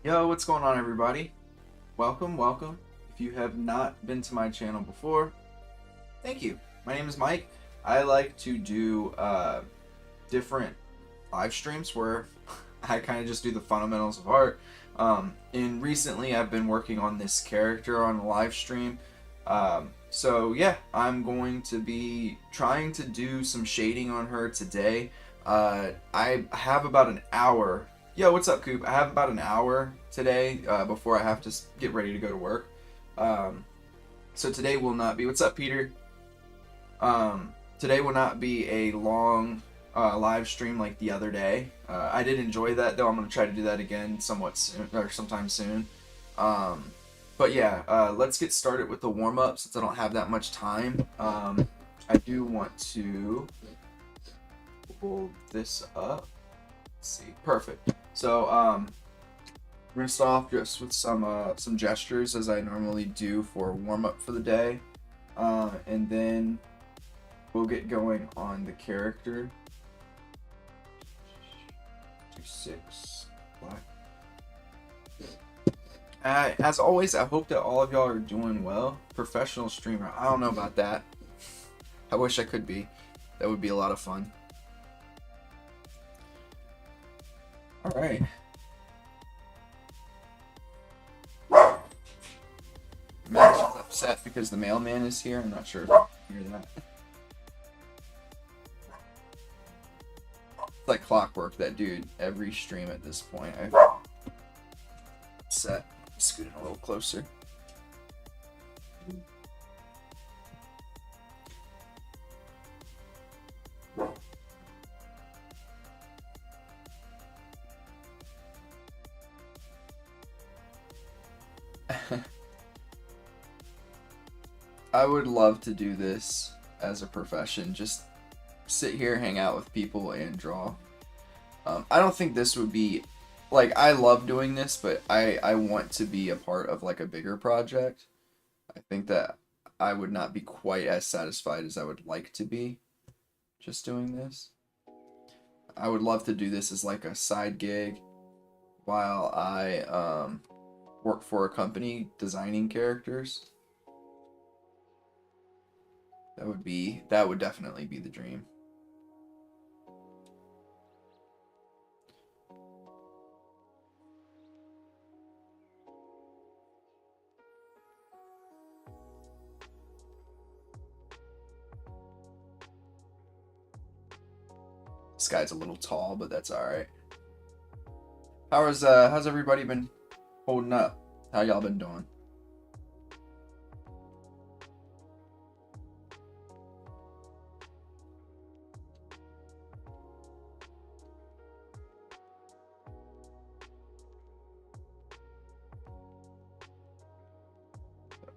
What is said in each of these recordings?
Yo, what's going on, everybody? Welcome. If you have not been to my channel before, thank you. My name is Mike. I like to do different live streams where I kind of just do the fundamentals of art. And recently I've been working on this character on a live stream. So yeah, I'm going to be trying to do some shading on her today. I have about an hour. Yo, what's up, Coop? I have about an hour today before I have to get ready to go to work. So today will not be... What's up, Peter? Today will not be a long live stream like the other day. I did enjoy that, though. I'm going to try to do that again sometime soon. But yeah, let's get started with the warm-up since I don't have that much time. I do want to pull this up. Let's see. Perfect. So, we're gonna start off just with some gestures as I normally do for warm up for the day, and then we'll get going on the character. 2-6 black. As always, I hope that all of y'all are doing well. Professional streamer. I don't know about that. I wish I could be. That would be a lot of fun. All right. Max is upset because the mailman is here. I'm not sure if you can hear that. It's like clockwork, that dude. Every stream at this point, I'm upset. Scooting a little closer. I would love to do this as a profession. Just sit here, hang out with people, and draw. I don't think this would be... Like, I love doing this, but I want to be a part of, like, a bigger project. I think that I would not be quite as satisfied as I would like to be just doing this. I would love to do this as, like, a side gig while I work for a company designing characters. That would definitely be the dream. This guy's a little tall, but that's all right. How's everybody been holding up? How y'all been doing?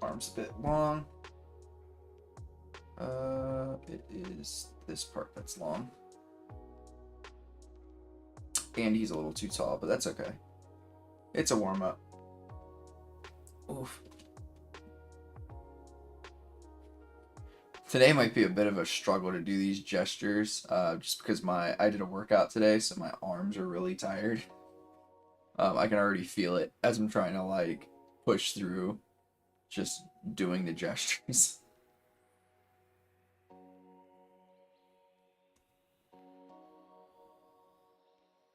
Arm's a bit long. It is this part that's long. And he's a little too tall, but that's okay. It's a warm-up. Oof. Today might be a bit of a struggle to do these gestures, just because I did a workout today, so my arms are really tired. I can already feel it as I'm trying to, like, push through just doing the gestures.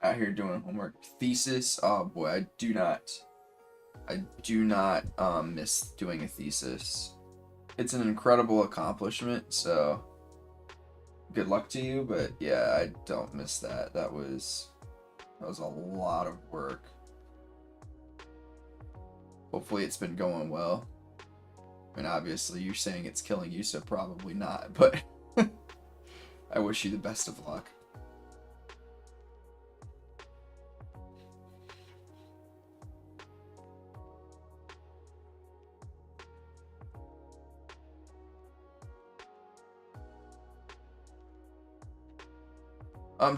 Out here doing homework. Thesis. Oh boy, I do not miss doing a thesis. It's an incredible accomplishment, so good luck to you, but yeah, I don't miss that. That was a lot of work. Hopefully it's been going well. I mean, obviously you're saying it's killing you, so probably not, but I wish you the best of luck.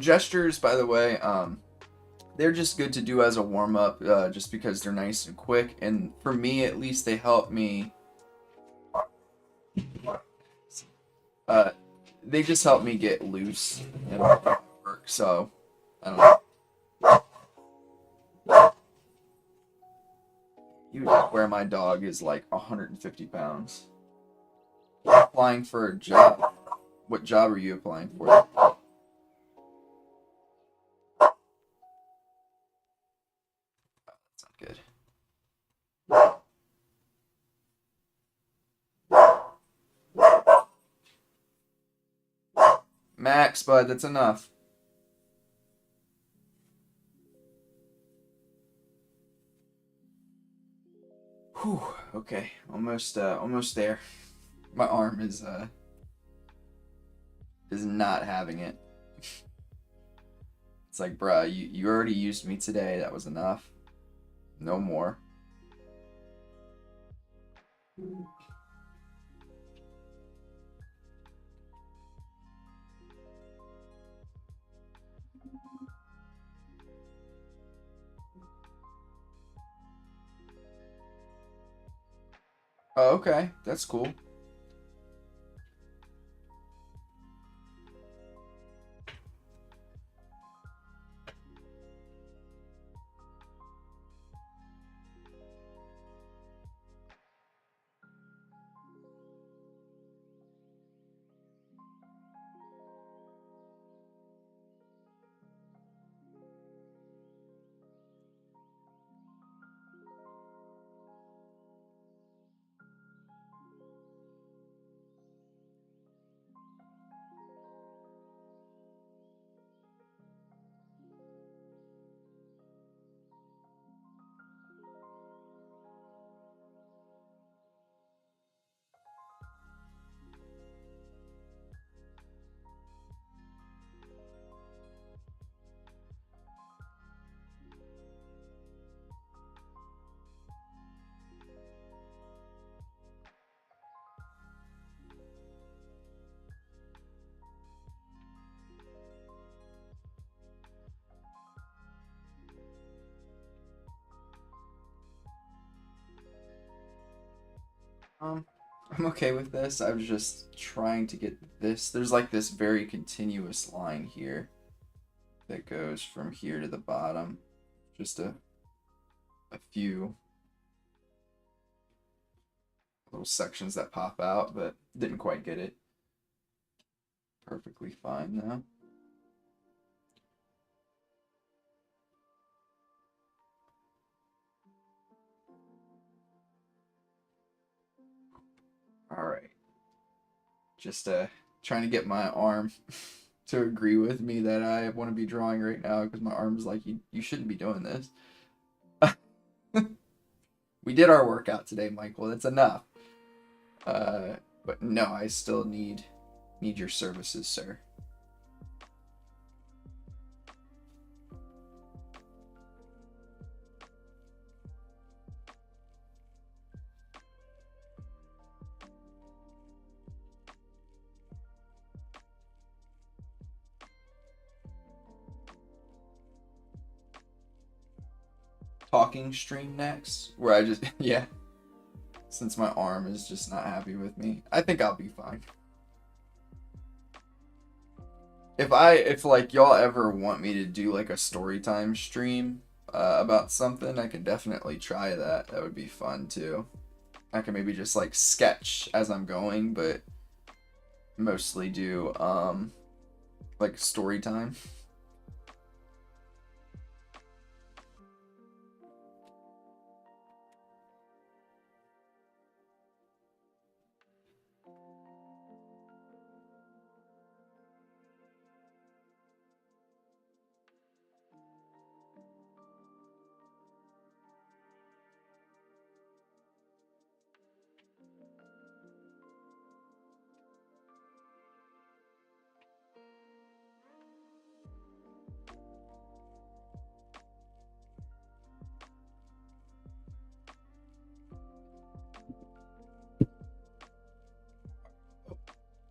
Gestures, by the way, they're just good to do as a warm-up, just because they're nice and quick, and for me, at least, they help me, they just help me get loose and work, so, I don't know. You where my dog is like 150 pounds. Applying for a job. What job are you applying for? That's not good. Max, bud, that's enough. Whew, okay, almost there. My arm is not having it. It's like, bruh, you already used me today. That was enough. No more. Oh, okay, that's cool. I'm okay with this. I was just trying to get this. There's like this very continuous line here that goes from here to the bottom. Just a few little sections that pop out, but didn't quite get it. Perfectly fine now. All right. Just trying to get my arm to agree with me that I want to be drawing right now because my arm's like, you shouldn't be doing this. We did our workout today, Michael. That's enough. But no, I still need your services, sir. Talking stream next, where I just yeah, since my arm is just not happy with me. I think I'll be fine. If like y'all ever want me to do like a story time stream about something, I can definitely try that. That would be fun too. I can maybe just like sketch as I'm going, but mostly do like story time.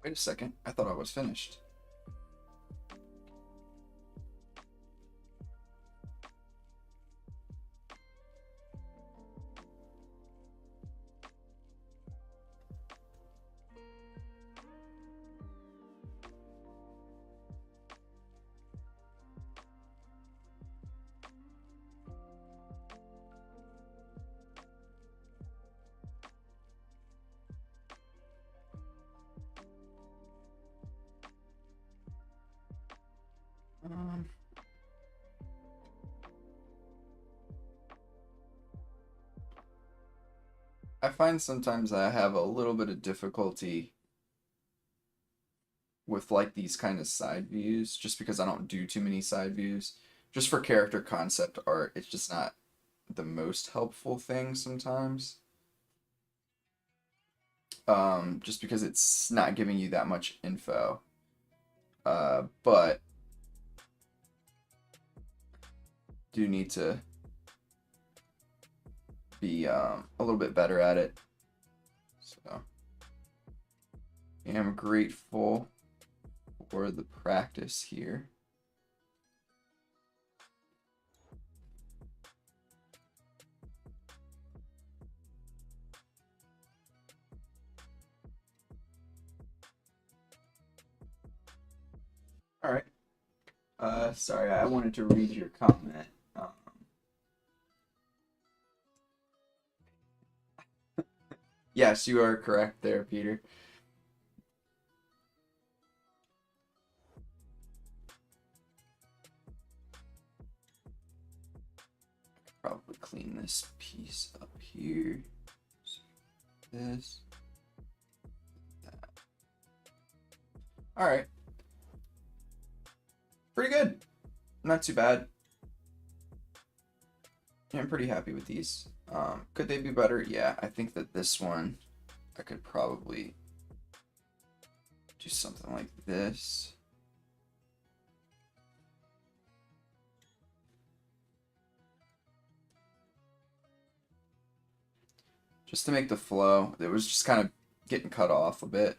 Wait a second. I thought I was finished. I find sometimes I have a little bit of difficulty with like these kind of side views just because I don't do too many side views. Just for character concept art, it's just not the most helpful thing sometimes. Just because it's not giving you that much info. But do need to be a little bit better at it. So I am grateful for the practice here. All right. Sorry, I wanted to read your comment. Yes, you are correct there, Peter. Probably clean this piece up here. This. That. All right. Pretty good. Not too bad. Yeah, I'm pretty happy with these. Could they be better? Yeah, I think that this one, I could probably do something like this. Just to make the flow. It was just kind of getting cut off a bit.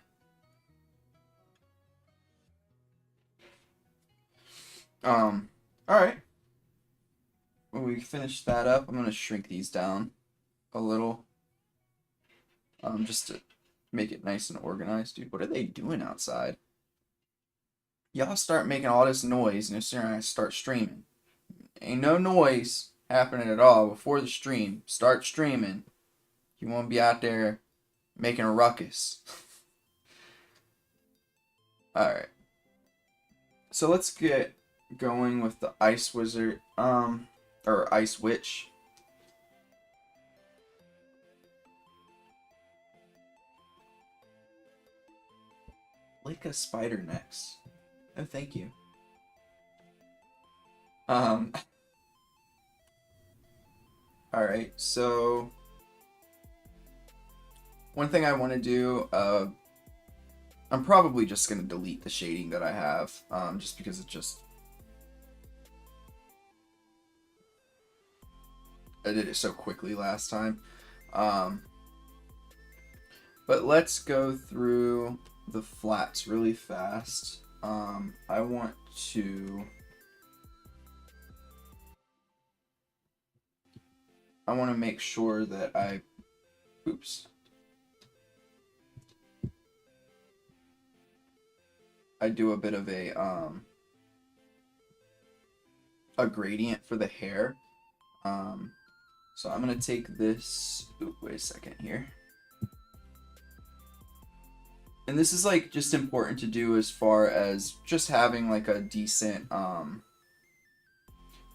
All right. When we finish that up, I'm gonna shrink these down a little. Just to make it nice and organized. Dude, what are they doing outside? Y'all start making all this noise, and as soon as I start streaming, ain't no noise happening at all before the stream. Start streaming. You won't be out there making a ruckus. Alright. So let's get going with the Ice Wizard, or Ice Witch. Like a spider next. Oh, thank you. Alright, so one thing I want to do, I'm probably just going to delete the shading that I have, just because I did it so quickly last time. But let's go through the flats really fast. I want to make sure that I do a bit of a gradient for the hair. So I'm gonna take this. Wait a second here. And this is like just important to do as far as just having like a decent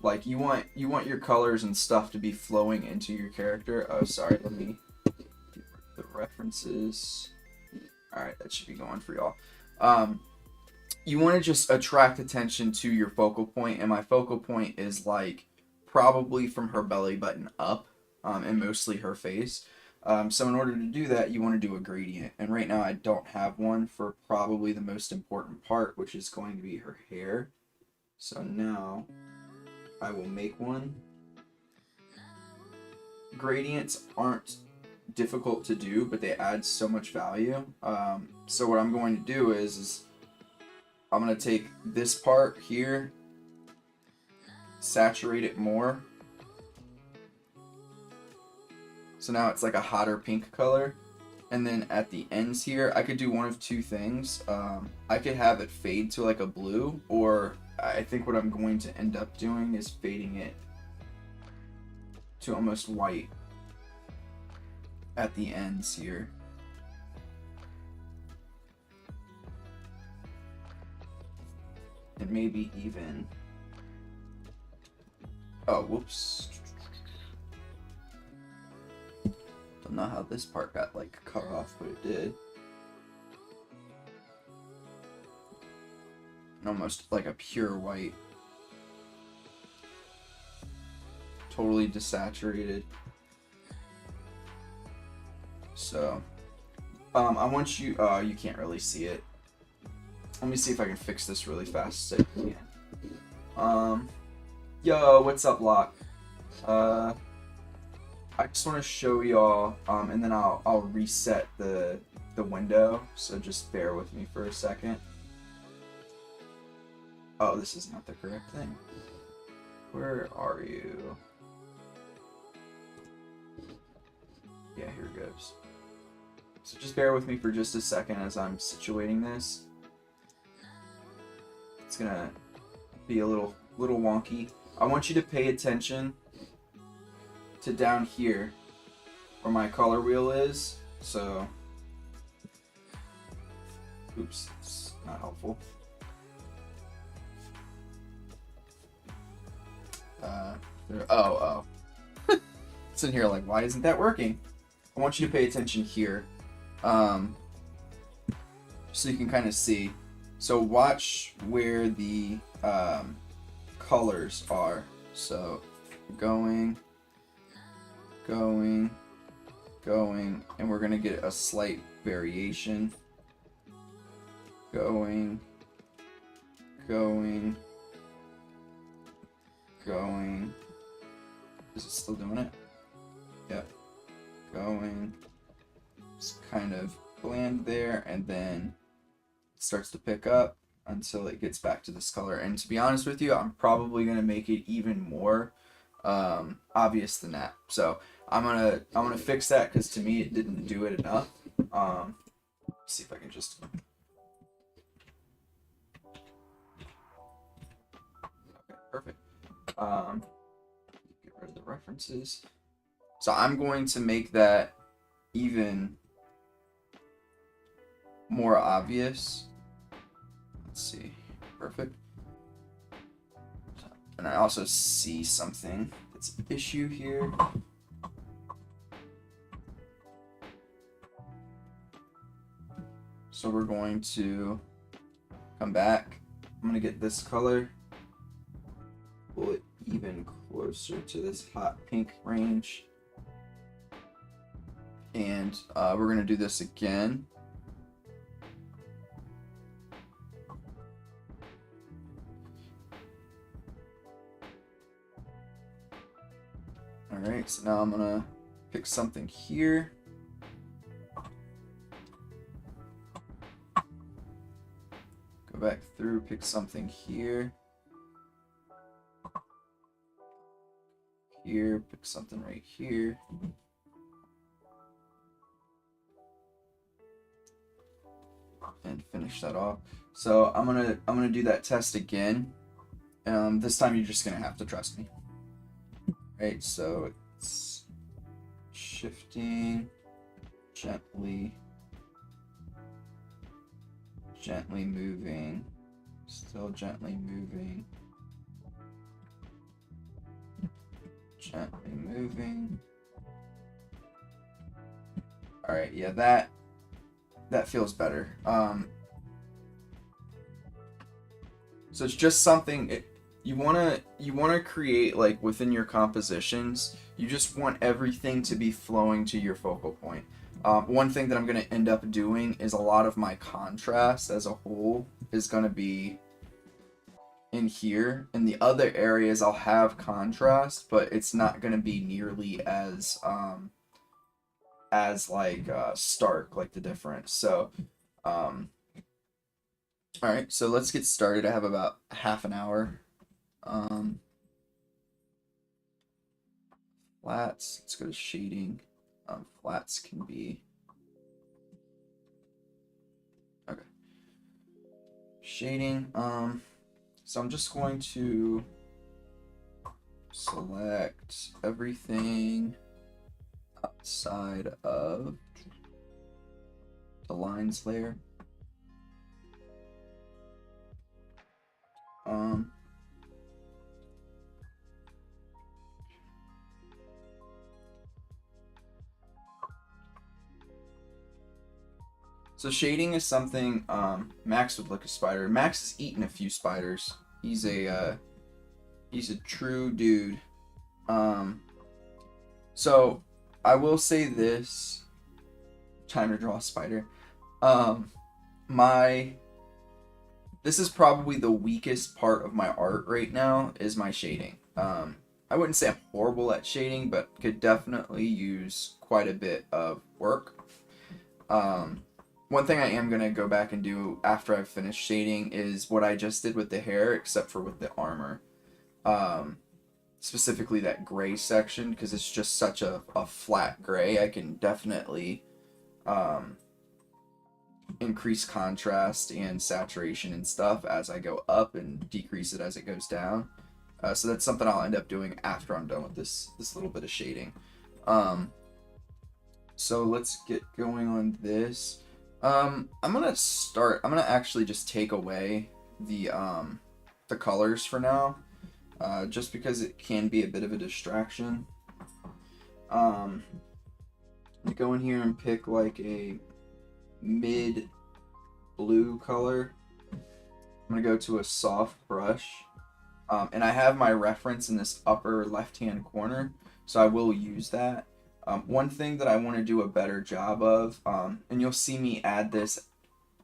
like you want your colors and stuff to be flowing into your character. Oh, sorry, let me get the references. All right, that should be going for y'all. You want to just attract attention to your focal point, and my focal point is like probably from her belly button up, and mostly her face. So in order to do that, you want to do a gradient. And right now I don't have one for probably the most important part, which is going to be her hair. So now I will make one. Gradients aren't difficult to do, but they add so much value. So what I'm going to do is I'm going to take this part here, saturate it more. So now it's like a hotter pink color. And then at the ends here, I could do one of two things. I could have it fade to like a blue, or I think what I'm going to end up doing is fading it to almost white at the ends here. and maybe even, oh, whoops. Don't know how this part got like cut off, but it did. Almost like a pure white. Totally desaturated. So, I want you, you can't really see it. Let me see if I can fix this really fast so you can. Yo, what's up, Locke? I just want to show y'all, and then I'll reset the window, so just bear with me for a second. Oh, this is not the correct thing. Where are you? Yeah, here it goes. So just bear with me for just a second as I'm situating this. It's gonna be a little wonky. I want you to pay attention to down here where my color wheel is. So, oops, it's not helpful. Oh. It's in here like, why isn't that working? I want you to pay attention here. So you can kind of see. So watch where the colors are. So going, and we're gonna get a slight variation. Going. Is it still doing it? Yep. Going. It's kind of bland there, and then it starts to pick up until it gets back to this color. And to be honest with you, I'm probably gonna make it even more obvious than that. So I'm gonna fix that because to me it didn't do it enough. See if I can just. Okay, perfect. Get rid of the references. So I'm going to make that even more obvious. Let's see. Perfect. And I also see something that's an issue here. So we're going to come back. I'm going to get this color. Pull it even closer to this hot pink range. And we're going to do this again. Alright, so now I'm going to pick something here. Go back through, pick something here. Here, pick something right here. And finish that off. So I'm gonna do that test again. This time you're just gonna have to trust me. Right, so it's shifting gently moving, still gently moving, gently moving. All right, yeah, that feels better. So it's just something you wanna create, like within your compositions. You just want everything to be flowing to your focal point. One thing that I'm gonna end up doing is a lot of my contrast as a whole is gonna be in here. In the other areas, I'll have contrast, but it's not gonna be nearly as like stark, like the difference. So all right, so let's get started. I have about half an hour. Flats, let's go to shading. Flats can be okay. Shading, so I'm just going to select everything outside of the lines layer. Um, so shading is something Max would look a spider. Max has eaten a few spiders. He's a true dude. So I will say this. Trying to draw a spider. Um, my this is probably the weakest part of my art right now is my shading. I wouldn't say I'm horrible at shading, but could definitely use quite a bit of work. One thing I am gonna go back and do after I've finished shading is what I just did with the hair, except for with the armor. Specifically that gray section, because it's just such a flat gray. I can definitely increase contrast and saturation and stuff as I go up and decrease it as it goes down. So that's something I'll end up doing after I'm done with this little bit of shading. So let's get going on this. I'm gonna actually just take away the colors for now, just because it can be a bit of a distraction. Go in here and pick like a mid blue color. I'm gonna go to a soft brush, and I have my reference in this upper left hand corner, so I will use that. One thing that I want to do a better job of, and you'll see me add this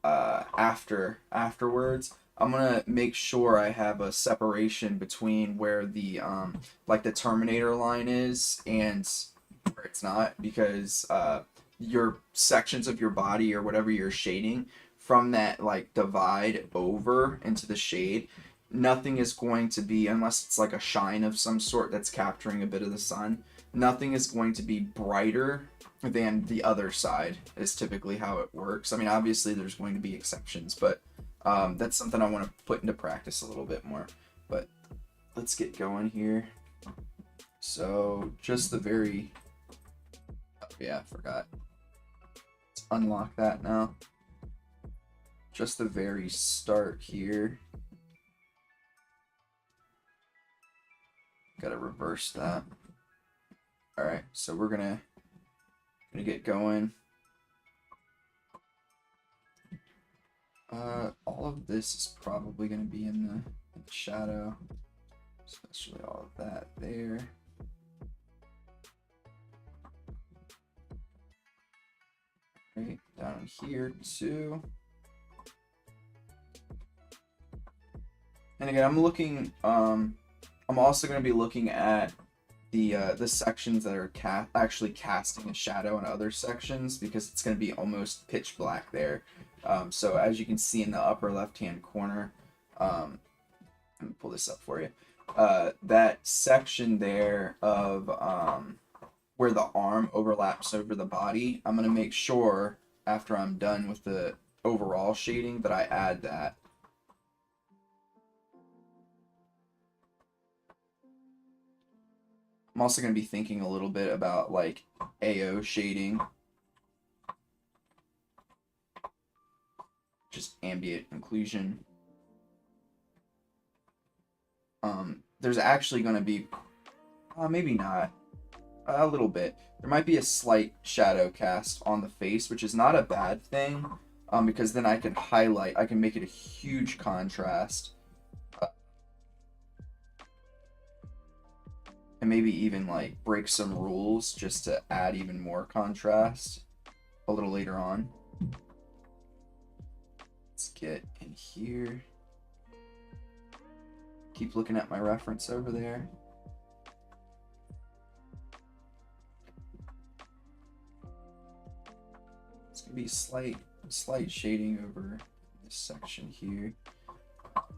afterwards, I'm gonna make sure I have a separation between where the like the Terminator line is and where it's not, because your sections of your body or whatever you're shading, from that like divide over into the shade, nothing is going to be, unless it's like a shine of some sort that's capturing a bit of the sun, nothing is going to be brighter than the other side, is typically how it works. I mean, obviously there's going to be exceptions, but that's something I want to put into practice a little bit more. But let's get going here. So just the very, oh yeah, I forgot. Let's unlock that now. Just the very start here. Gotta reverse that. Alright, so we're gonna get going. All of this is probably gonna be in the shadow, especially all of that there. Right down here too. And again, I'm looking. I'm also going to be looking at the sections that are actually casting a shadow in other sections, because it's going to be almost pitch black there. So as you can see in the upper left-hand corner, let me pull this up for you. That section there of where the arm overlaps over the body, I'm going to make sure after I'm done with the overall shading that I add that. I'm also going to be thinking a little bit about like AO shading, just ambient occlusion. There's actually going to be, maybe not, a little bit. There might be a slight shadow cast on the face, which is not a bad thing, because then I can highlight, I can make it a huge contrast. And maybe even like break some rules just to add even more contrast a little later on. Let's get in here. Keep looking at my reference over there. It's gonna be slight shading over this section here. Not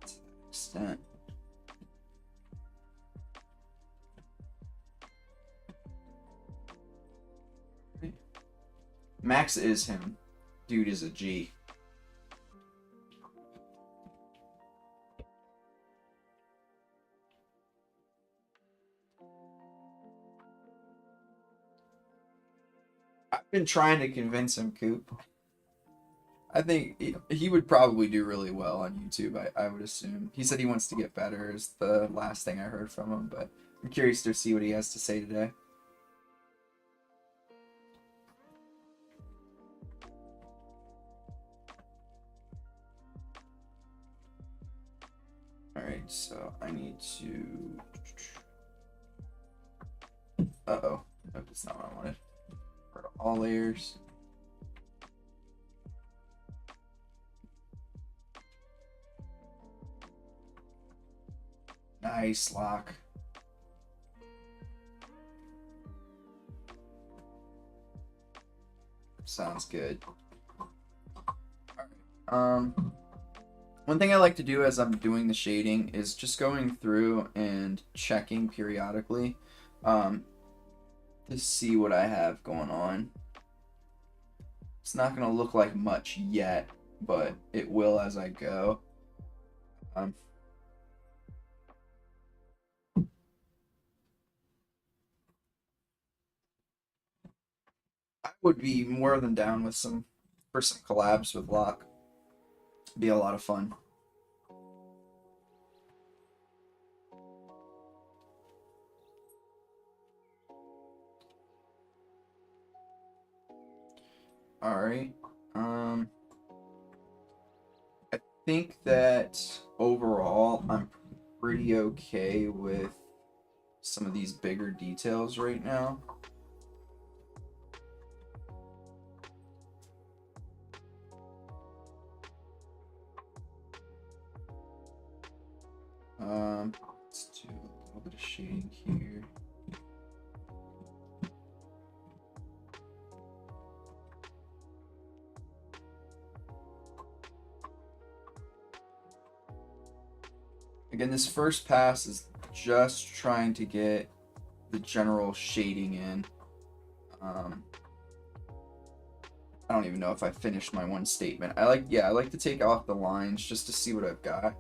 to that extent. Max is him. Dude is a G. I've been trying to convince him, Coop. I think he would probably do really well on YouTube, I would assume. He said he wants to get better is the last thing I heard from him, but I'm curious to see what he has to say today. Alright, so I need to... Uh-oh. Nope, that's not what I wanted. Go to all layers. Nice lock. Sounds good. Alright. One thing I like to do as I'm doing the shading is just going through and checking periodically to see what I have going on. It's not going to look like much yet, but it will as I go. I would be more than down with some collabs with Locke. Be a lot of fun. Alright. I think that overall I'm pretty okay with some of these bigger details right now. Let's do a little bit of shading here. Again, this first pass is just trying to get the general shading in. I don't even know if I finished my one statement. I like to take off the lines just to see what I've got.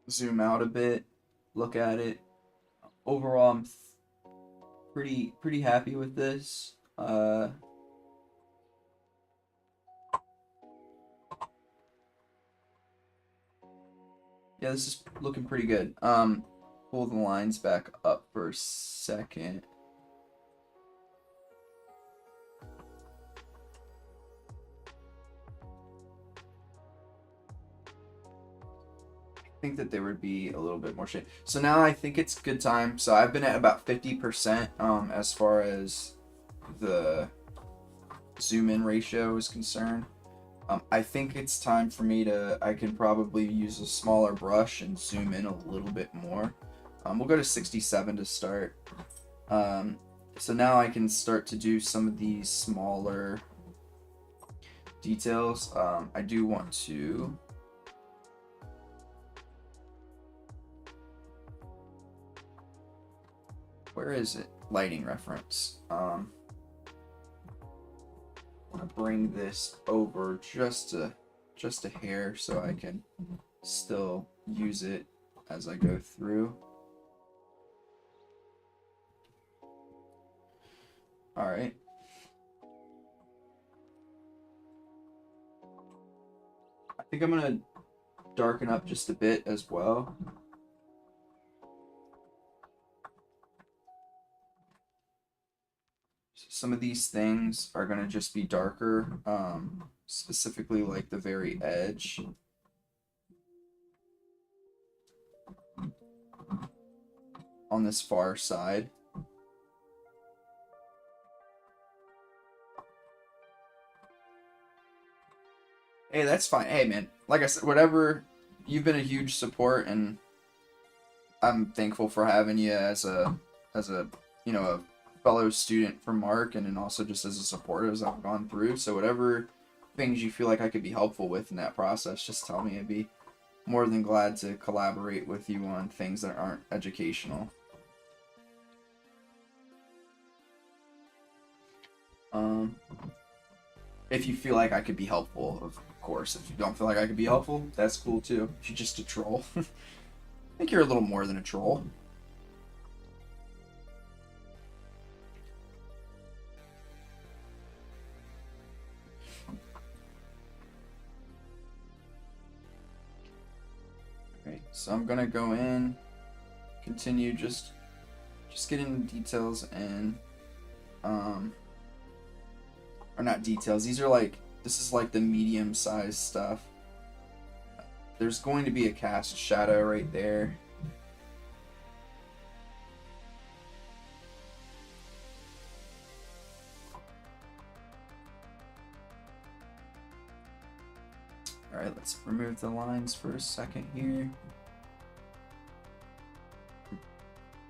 Zoom out a bit, look at it. Overall, I'm pretty happy with this. Yeah, this is looking pretty good. Pull the lines back up for a second. I think that there would be a little bit more shade. So now I think it's good time. So I've been at about 50% as far as the zoom in ratio is concerned. I think it's time for me to, I can probably use a smaller brush and zoom in a little bit more. We'll go to 67 to start. So now I can start to do some of these smaller details. I do want to... Where is it? Lighting reference. I want to bring this over just a hair so I can still use it as I go through. All right. I think I'm gonna darken up just a bit as well. Some of these things are going to just be darker, specifically like the very edge. On this far side. Hey, that's fine. Hey, man, like I said, whatever, you've been a huge support, and I'm thankful for having you as a you know, a fellow student from Mark, and then also just as a supporter as I've gone through. So whatever things you feel like I could be helpful with in that process, just tell me. I'd be more than glad to collaborate with you on things that aren't educational. If you feel like I could be helpful, of course. If you don't feel like I could be helpful, that's cool too. If you're just a troll. think you're a little more than a troll. Okay, so I'm gonna go in, continue just getting the details and or not details. These are like, this is like the medium-sized stuff. There's going to be a cast shadow right there. Alright, let's remove the lines for a second here.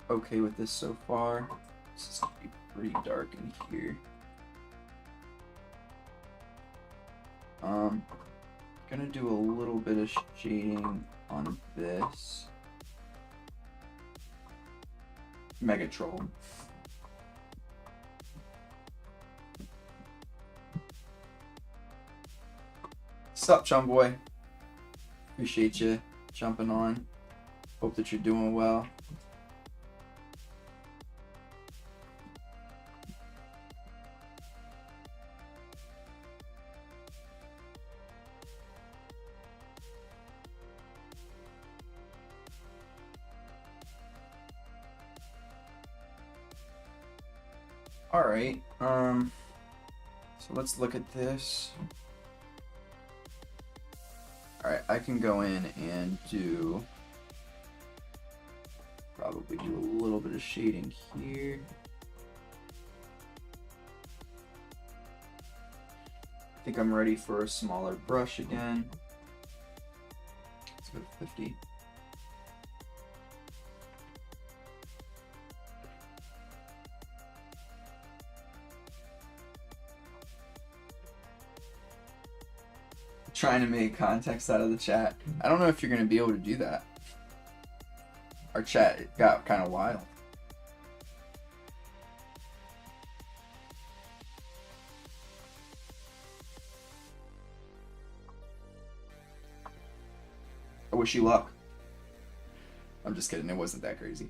Okay with this so far. This is going to be pretty dark in here. Gonna do a little bit of shading on this. Mega Troll. Sup, chum boy? Appreciate you jumping on. Hope that you're doing well. Alright, so let's look at this. Alright, I can go in and probably do a little bit of shading here. I think I'm ready for a smaller brush again. Let's go to 50. Trying to make context out of the chat. I don't know if you're going to be able to do that. Our chat got kind of wild. I wish you luck. I'm just kidding, it wasn't that crazy.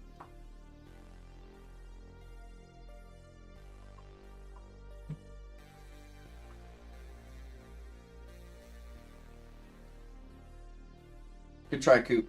Good try, Coop.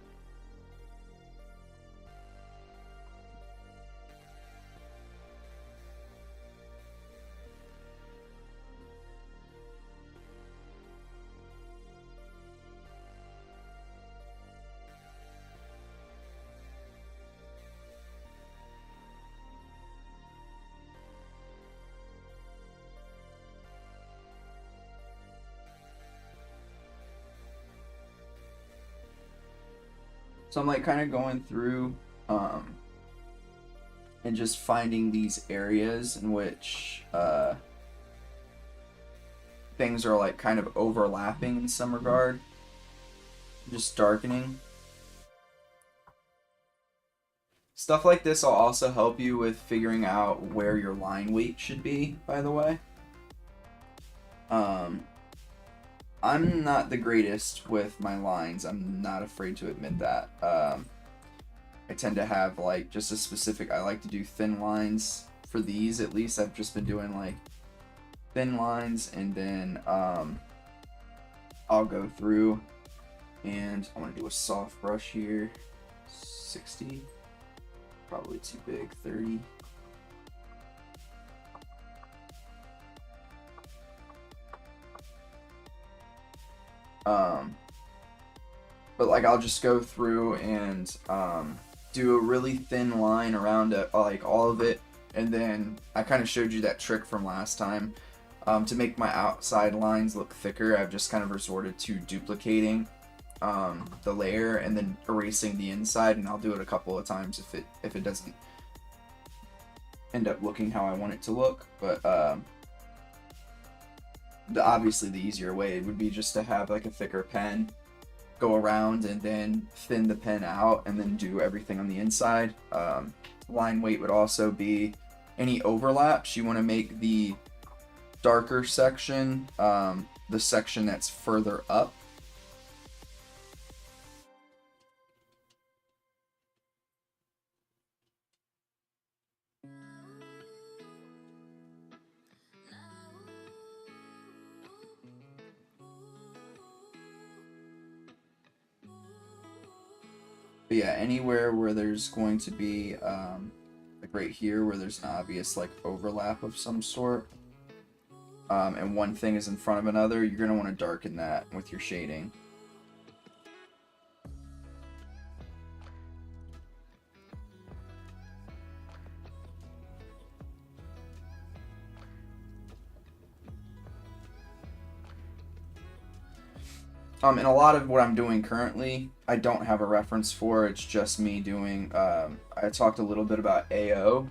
So I'm like kind of going through and just finding these areas in which things are like kind of overlapping in some regard. Just darkening. Stuff like this will also help you with figuring out where your line weight should be, by the way. I'm not the greatest with my lines. I'm not afraid to admit that. I tend to have like just a specific, I like to do thin lines for these at least. I've just been doing like thin lines, and then I'll go through and I want to do a soft brush here. 60, probably too big. 30. But like I'll just go through and do a really thin line around it, like all of it, and then I kind of showed you that trick from last time. To make my outside lines look thicker, I've just kind of resorted to duplicating the layer and then erasing the inside, and I'll do it a couple of times if it doesn't end up looking how I want it to look. But obviously the easier way would be just to have like a thicker pen, go around and then thin the pen out and then do everything on the inside. Line weight would also be any overlaps. You want to make the darker section the section that's further up. But yeah, anywhere where there's going to be, like right here where there's an obvious like overlap of some sort, and one thing is in front of another, you're going to want to darken that with your shading. And a lot of what I'm doing currently, I don't have a reference for. It's just me doing, I talked a little bit about AO,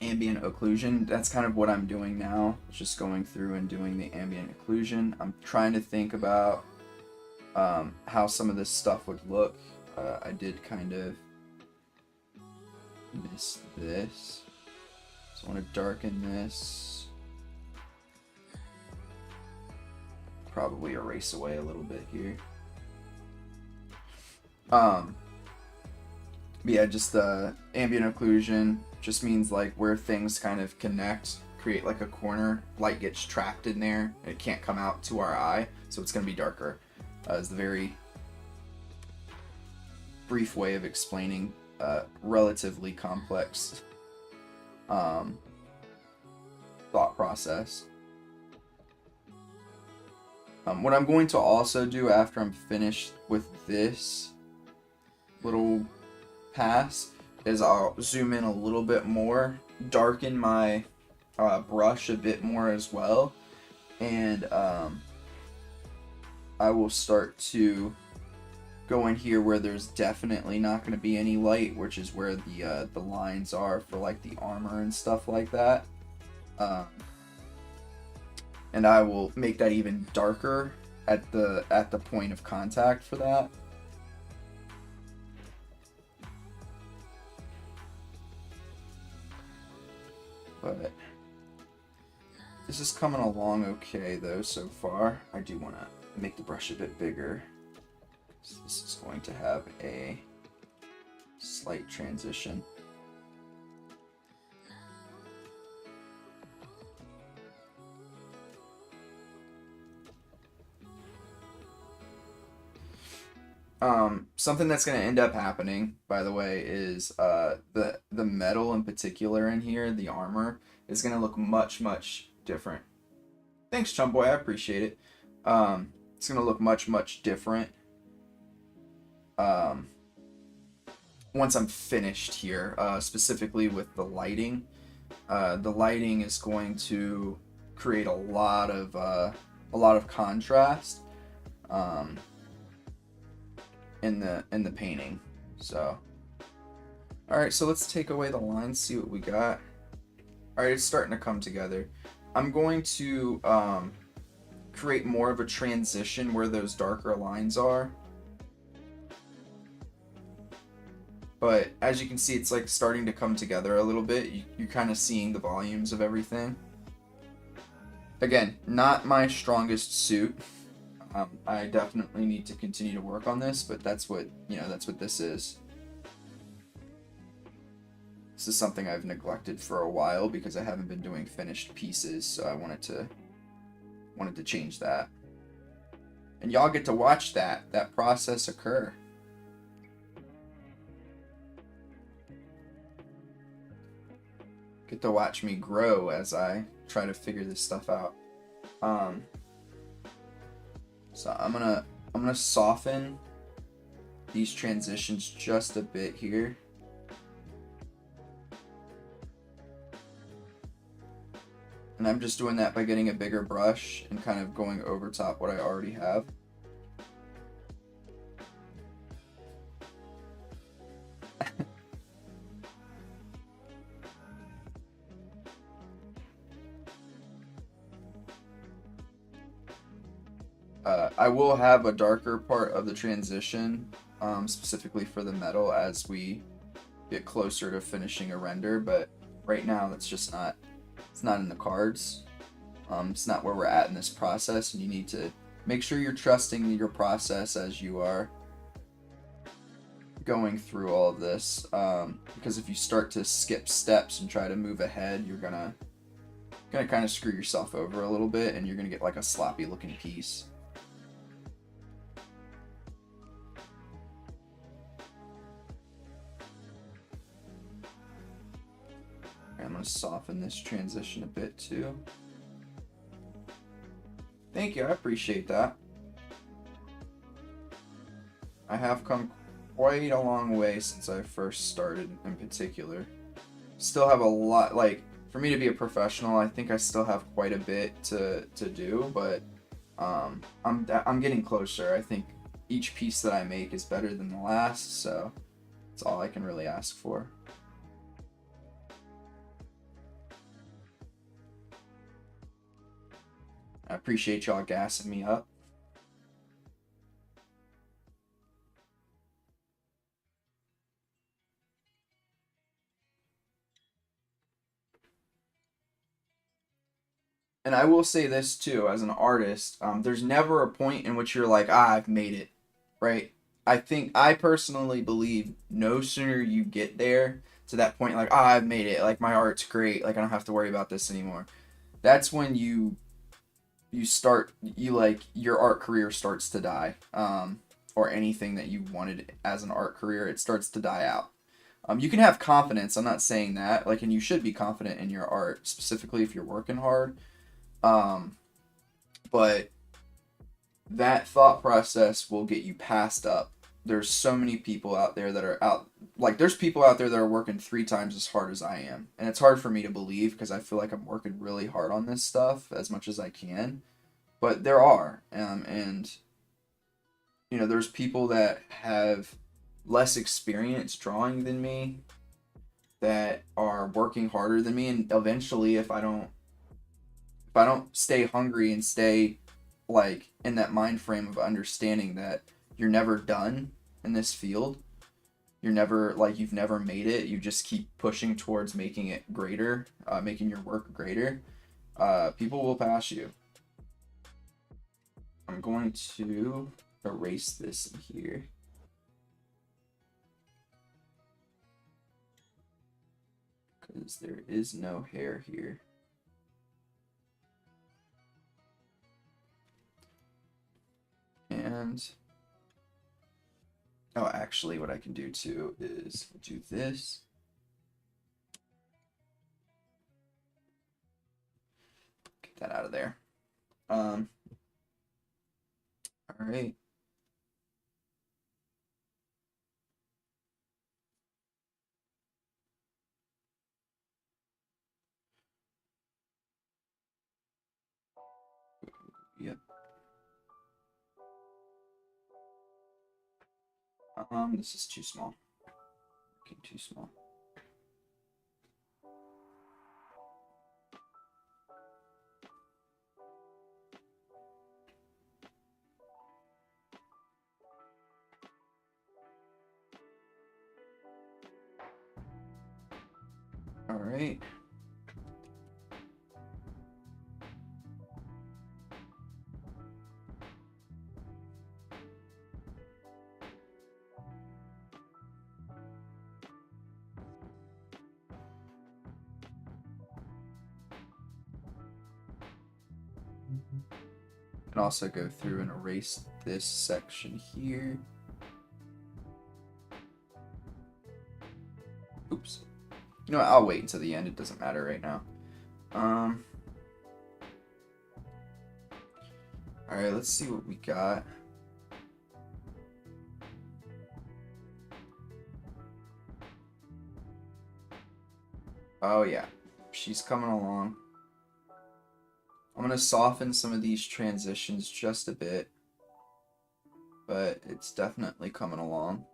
ambient occlusion. That's kind of what I'm doing now. It's just going through and doing the ambient occlusion. I'm trying to think about how some of this stuff would look. I did kind of miss this. So I want to darken this. Probably erase away a little bit here. Yeah, just the ambient occlusion just means like where things kind of connect, create like a corner, light gets trapped in there, and it can't come out to our eye, so it's going to be darker. Is the very brief way of explaining relatively complex thought process. What I'm going to also do after I'm finished with this little pass is I'll zoom in a little bit more, darken my brush a bit more as well, and I will start to go in here where there's definitely not going to be any light, which is where the lines are for like the armor and stuff like that. And I will make that even darker at the point of contact for that. But this is coming along okay though so far. I do want to make the brush a bit bigger. So this is going to have a slight transition. Something that's going to end up happening, by the way, is the metal in particular in here, the armor, is going to look much different. Thanks, Chum Boy, I appreciate it. It's going to look much different once I'm finished here, specifically with the lighting. The lighting is going to create a lot of contrast. In the painting. So alright, so let's take away the lines, see what we got. Alright, it's starting to come together. I'm going to create more of a transition where those darker lines are. But as you can see, it's like starting to come together a little bit. You're kind of seeing the volumes of everything. Again, not my strongest suit. I definitely need to continue to work on this, but that's what, that's what this is. This is something I've neglected for a while because I haven't been doing finished pieces, so I wanted to change that. And y'all get to watch that process occur. Get to watch me grow as I try to figure this stuff out. So I'm gonna soften these transitions just a bit here. And I'm just doing that by getting a bigger brush and kind of going over top what I already have. I will have a darker part of the transition, specifically for the metal as we get closer to finishing a render, but right now that's just not, it's not in the cards. It's not where we're at in this process, and you need to make sure you're trusting your process as you are going through all of this, because if you start to skip steps and try to move ahead, you're gonna kind of screw yourself over a little bit, and you're gonna get like a sloppy looking piece. want to soften this transition a bit too. Thank you, I appreciate that. I have come quite a long way since I first started in particular. Still have a lot, like, for me to be a professional, I think I still have quite a bit to do, but I'm getting closer. I think each piece that I make is better than the last, so that's all I can really ask for. I appreciate y'all gassing me up. And I will say this too, as an artist, there's never a point in which you're like, I've made it, right? I personally believe no sooner you get there to that point, like, I've made it, like, my art's great, like, I don't have to worry about this anymore. That's when you like, your art career starts to die, or anything that you wanted as an art career, it starts to die out. You can have confidence, I'm not saying that, like, and you should be confident in your art, specifically if you're working hard. But that thought process will get you passed up. There's so many people out there that are there's people out there that are working 3 times as hard as I am. And it's hard for me to believe because I feel like I'm working really hard on this stuff as much as I can. But there are, and, you know, there's people that have less experience drawing than me that are working harder than me, and eventually if I don't stay hungry and stay, like, in that mind frame of understanding that you're never done in this field, you're never, like, you've never made it, you just keep pushing towards making it greater, making your work greater, people will pass you. I'm going to erase this in here. Because there is no hair here. And, oh, actually what I can do too is do this. Get that out of there. All right. Yep. This is too small. Okay, too small. All right. And also go through and erase this section here. Oops. You know what, I'll wait until the end, it doesn't matter right now. Alright, let's see what we got. Oh yeah, she's coming along. I'm going to soften some of these transitions just a bit, but it's definitely coming along.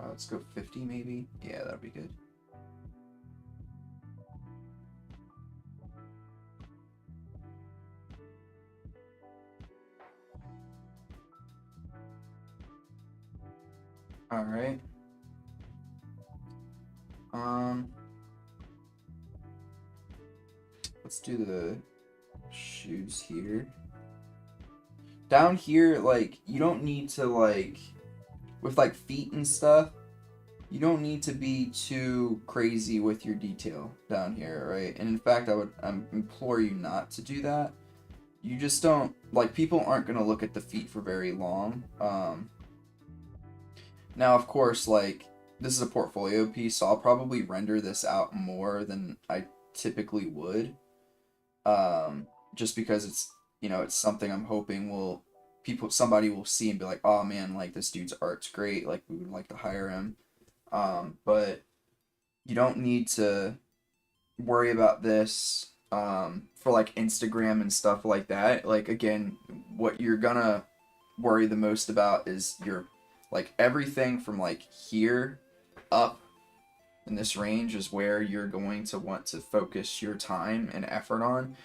Let's go 50 maybe. Yeah, that'll be good. All right. Let's do the shoes here. Down here, like, you don't need to, like, with, like, feet and stuff, you don't need to be too crazy with your detail down here, right? And in fact, I would implore you not to do that. You just don't, like, people aren't going to look at the feet for very long. Now, of course, like, this is a portfolio piece, so I'll probably render this out more than I typically would. Just because it's, it's something I'm hoping somebody will see and be like, oh man, like this dude's art's great, like we would like to hire him. But you don't need to worry about this for like Instagram and stuff like that. Like, again, what you're gonna worry the most about is your, like, everything from like here up in this range is where you're going to want to focus your time and effort on,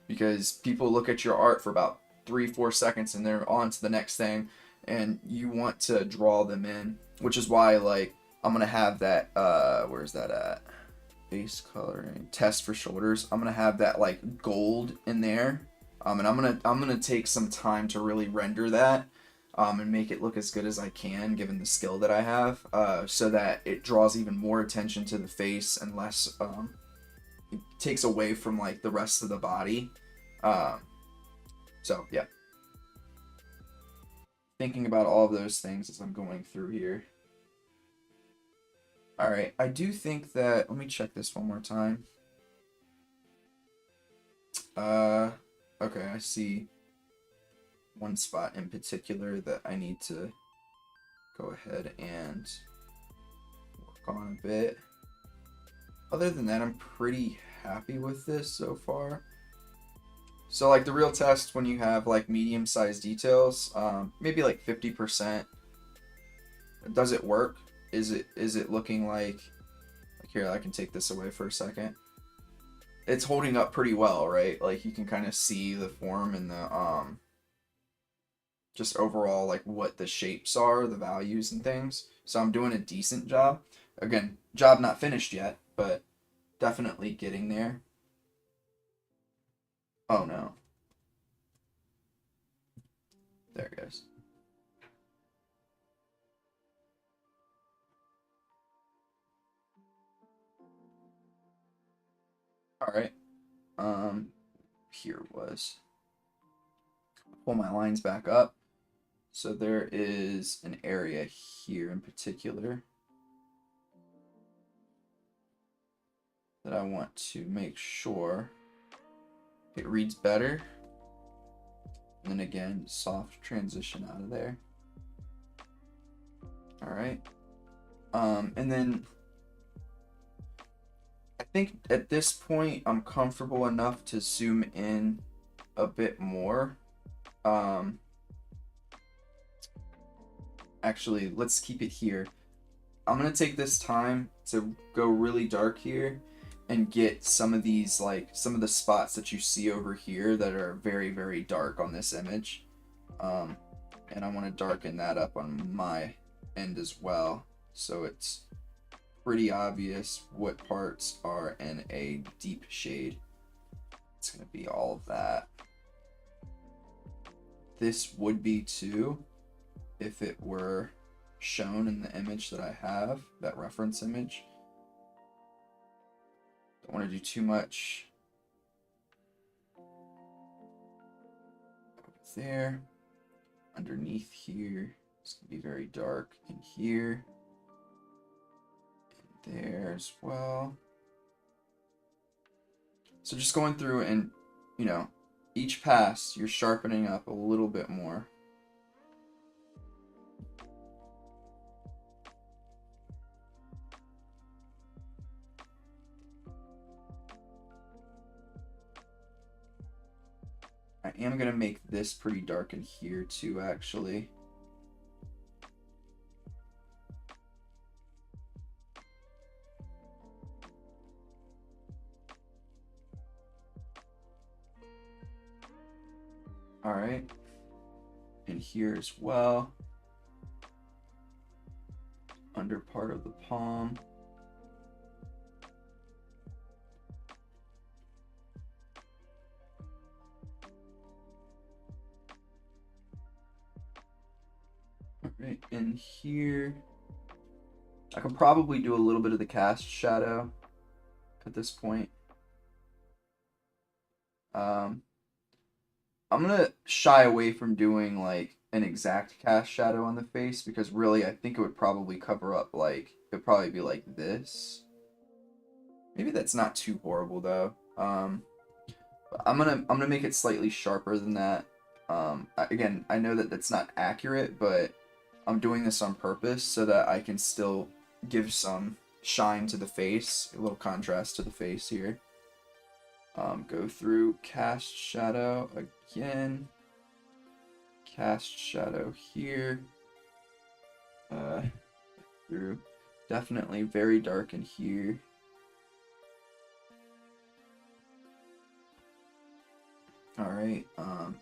because people look at your art for about 3-4 seconds and they're on to the next thing, and you want to draw them in, which is why, like, I'm gonna have that where's that at, base coloring test for shoulders. I'm gonna have that like gold in there, and I'm gonna take some time to really render that, and make it look as good as I can given the skill that I have, so that it draws even more attention to the face and less, it takes away from like the rest of the body. So yeah, thinking about all of those things as I'm going through here. All right, I do think that, let me check this one more time. Okay, I see one spot in particular that I need to go ahead and work on a bit. Other than that, I'm pretty happy with this so far. So like the real test, when you have like medium-sized details, maybe like 50%, does it work? Is it looking like here, I can take this away for a second. It's holding up pretty well, right? Like you can kind of see the form and the just overall like what the shapes are, the values and things. So I'm doing a decent job. Again, job not finished yet, but definitely getting there. Oh no. There it goes. All right. Here was. Pull my lines back up. So there is an area here in particular that I want to make sure it reads better. And then again, soft transition out of there. All right. And then I think at this point I'm comfortable enough to zoom in a bit more. Actually, let's keep it here. I'm gonna take this time to go really dark here and get some of these, like some of the spots that you see over here that are very, very dark on this image. And I want to darken that up on my end as well, so it's pretty obvious what parts are in a deep shade. It's gonna be all of that. This would be too, if it were shown in the image that I have, that reference image. Don't want to do too much over there. Underneath here, it's gonna be very dark in here. And there as well. So just going through and, each pass, you're sharpening up a little bit more. I am going to make this pretty dark in here too, actually. All right. And here as well. Under part of the palm. Right in here. I could probably do a little bit of the cast shadow at this point. I'm gonna shy away from doing like an exact cast shadow on the face, because really I think it would probably cover up, like, it would probably be like this. Maybe that's not too horrible though. I'm gonna make it slightly sharper than that. Again, I know that that's not accurate, but I'm doing this on purpose so that I can still give some shine to the face, a little contrast to the face here. Go through cast shadow again. Cast shadow here. Through definitely very dark in here. Alright,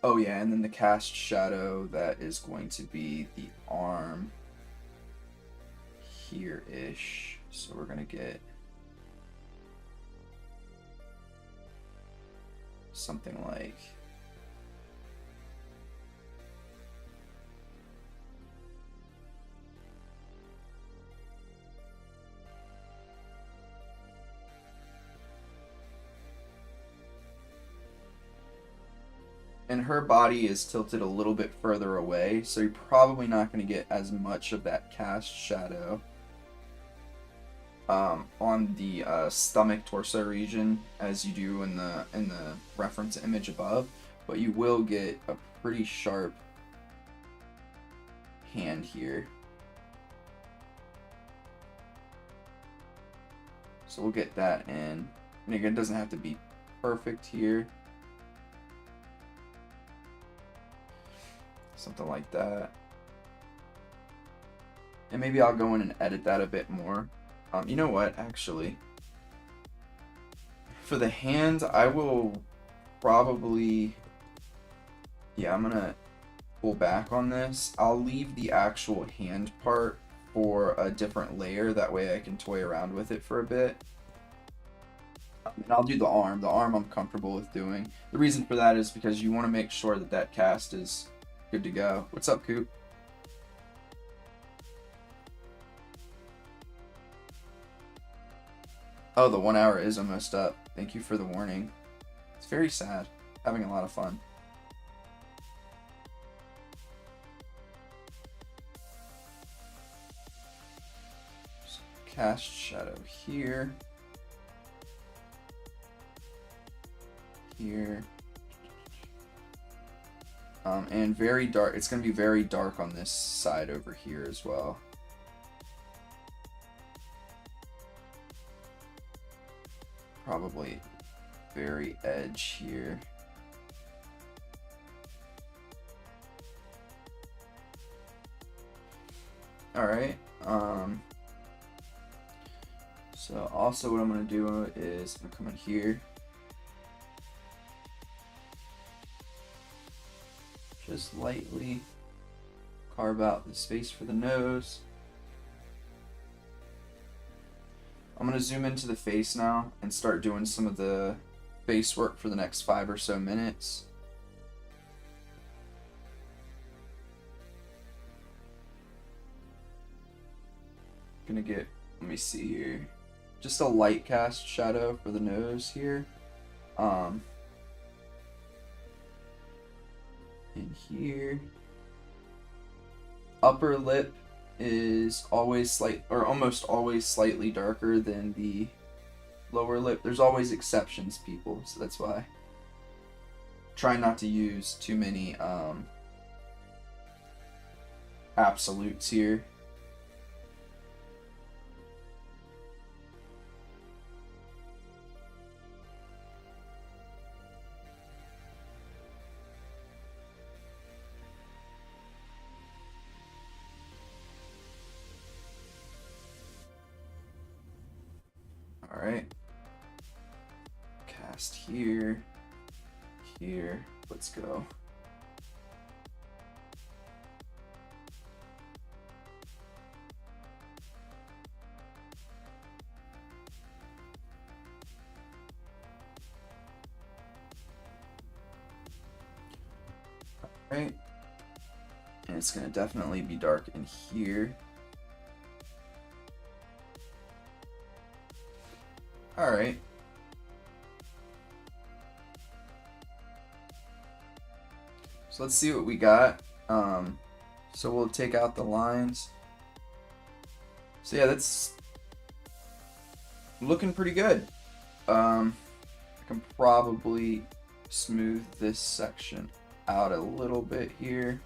oh yeah, and then the cast shadow that is going to be the arm here-ish. So we're gonna get something like and her body is tilted a little bit further away, so you're probably not going to get as much of that cast shadow on the stomach torso region as you do in the reference image above, but you will get a pretty sharp hand here. So we'll get that in. And again, it doesn't have to be perfect here. Something like that. And maybe I'll go in and edit that a bit more. You know what, actually? For the hand, I will probably... Yeah, I'm gonna pull back on this. I'll leave the actual hand part for a different layer. That way I can toy around with it for a bit. And I'll do the arm. The arm I'm comfortable with doing. The reason for that is because you want to make sure that that cast is good to go. What's up, Coop? Oh, the 1 hour is almost up. Thank you for the warning. It's very sad. Having a lot of fun. So cast shadow here. Here. And very dark. It's going to be very dark on this side over here as well. Probably very edge here. Alright. So also what I'm going to do is I'm going to come in here. Just lightly carve out the space for the nose. I'm going to zoom into the face now and start doing some of the face work for the next 5 or so minutes. Gonna get, let me see here, just a light cast shadow for the nose here. In here. Upper lip is always almost always slightly darker than the lower lip. There's always exceptions, people, so that's why. Try not to use too many absolutes here. Alright, cast here, here, let's go. Alright, and it's going to definitely be dark in here. Alright. So let's see what we got. So we'll take out the lines. So yeah, that's looking pretty good. I can probably smooth this section out a little bit here.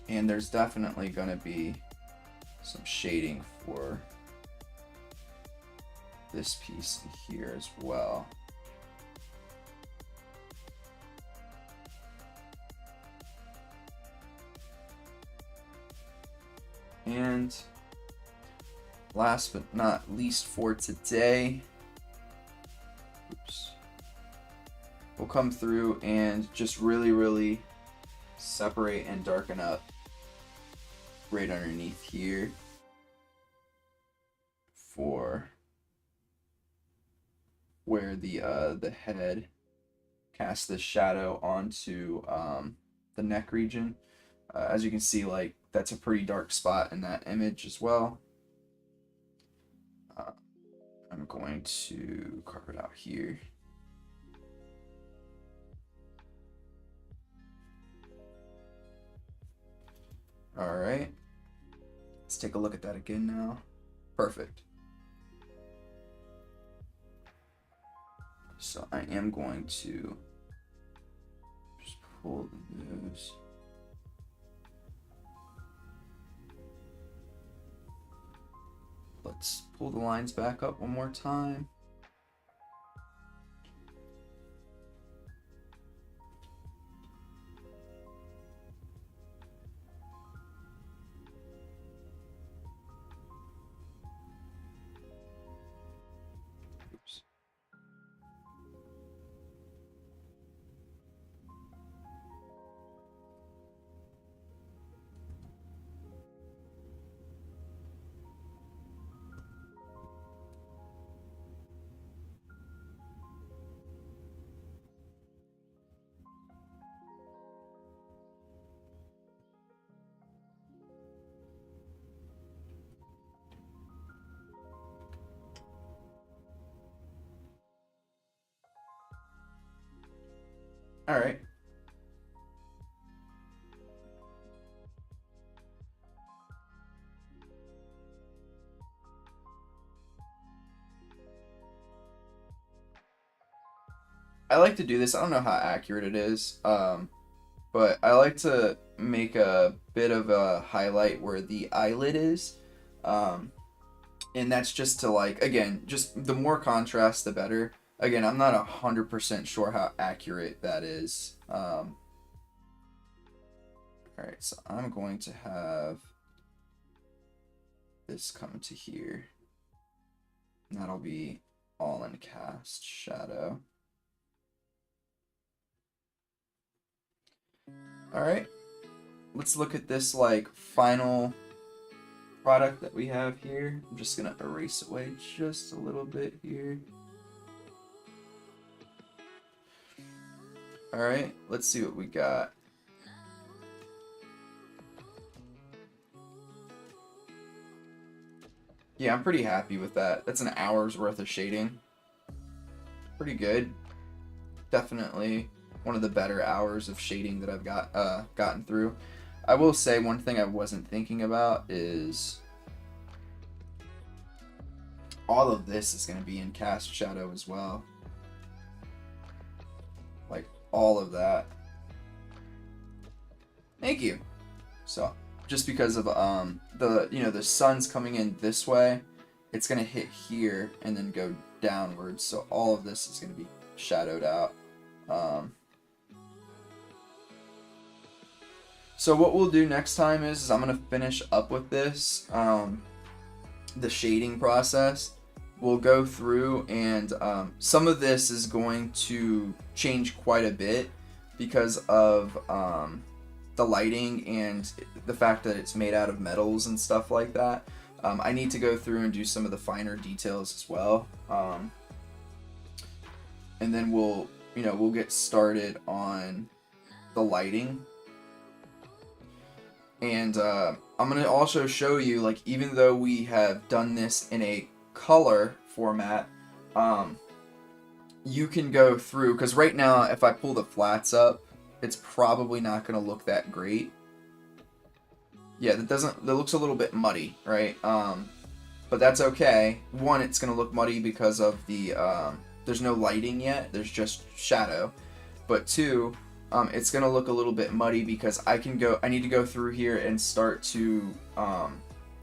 And there's definitely going to be some shading for this piece here as well. And last but not least for today, we'll come through and just really separate and darken up right underneath here for where the head casts this shadow onto the neck region. As you can see, like, that's a pretty dark spot in that image as well. I'm going to carve it out here. All right, let's take a look at that again now. Perfect. So I am going to just pull the nose. Let's pull the lines back up one more time. Oops. All right. I like to do this. I don't know how accurate it is, but I like to make a bit of a highlight where the eyelid is. And that's just to, like, again, just the more contrast, the better. Again, I'm not 100% sure how accurate that is. All right, so I'm going to have this come to here. And that'll be all in cast shadow. All right, let's look at this, like, final product that we have here. I'm just gonna erase away just a little bit here. All right, let's see what we got. Yeah, I'm pretty happy with that. That's an hour's worth of shading. Pretty good. Definitely one of the better hours of shading that I've gotten through. I will say one thing I wasn't thinking about is all of this is going to be in cast shadow as well. Like, all of that. Thank you. So just because of the sun's coming in this way, it's going to hit here and then go downwards. So all of this is going to be shadowed out. So what we'll do next time is I'm going to finish up with this, the shading process. We'll go through and some of this is going to change quite a bit because of the lighting and the fact that it's made out of metals and stuff like that. I need to go through and do some of the finer details as well. And then we'll get started on the lighting. And I'm going to also show you, like, even though we have done this in a color format, you can go through, because right now if I pull the flats up, it's probably not going to look that great. Yeah, that looks a little bit muddy, right? But that's okay. One, it's going to look muddy because of the, there's no lighting yet, there's just shadow. But two, it's going to look a little bit muddy because I need to go through here and start to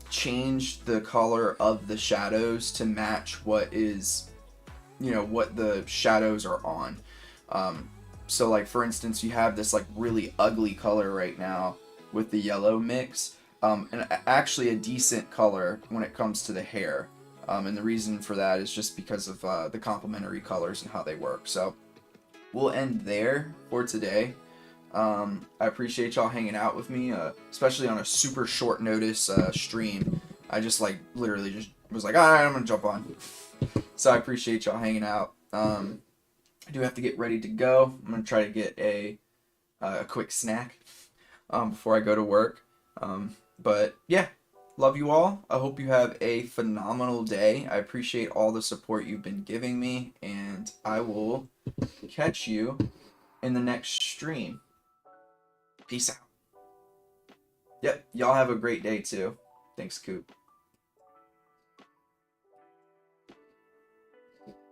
change the color of the shadows to match what is, what the shadows are on. So like, for instance, you have this like really ugly color right now with the yellow mix, and actually a decent color when it comes to the hair. And the reason for that is just because of the complementary colors and how they work. So we'll end there for today. I appreciate y'all hanging out with me, especially on a super short notice stream. I just like literally just was like, all right, I'm gonna jump on. So I appreciate y'all hanging out. I do have to get ready to go. I'm gonna try to get a quick snack before I go to work. But yeah, love you all. I hope you have a phenomenal day. I appreciate all the support you've been giving me, and I will catch you in the next stream. Peace out. Yep, y'all have a great day too. Thanks, Coop.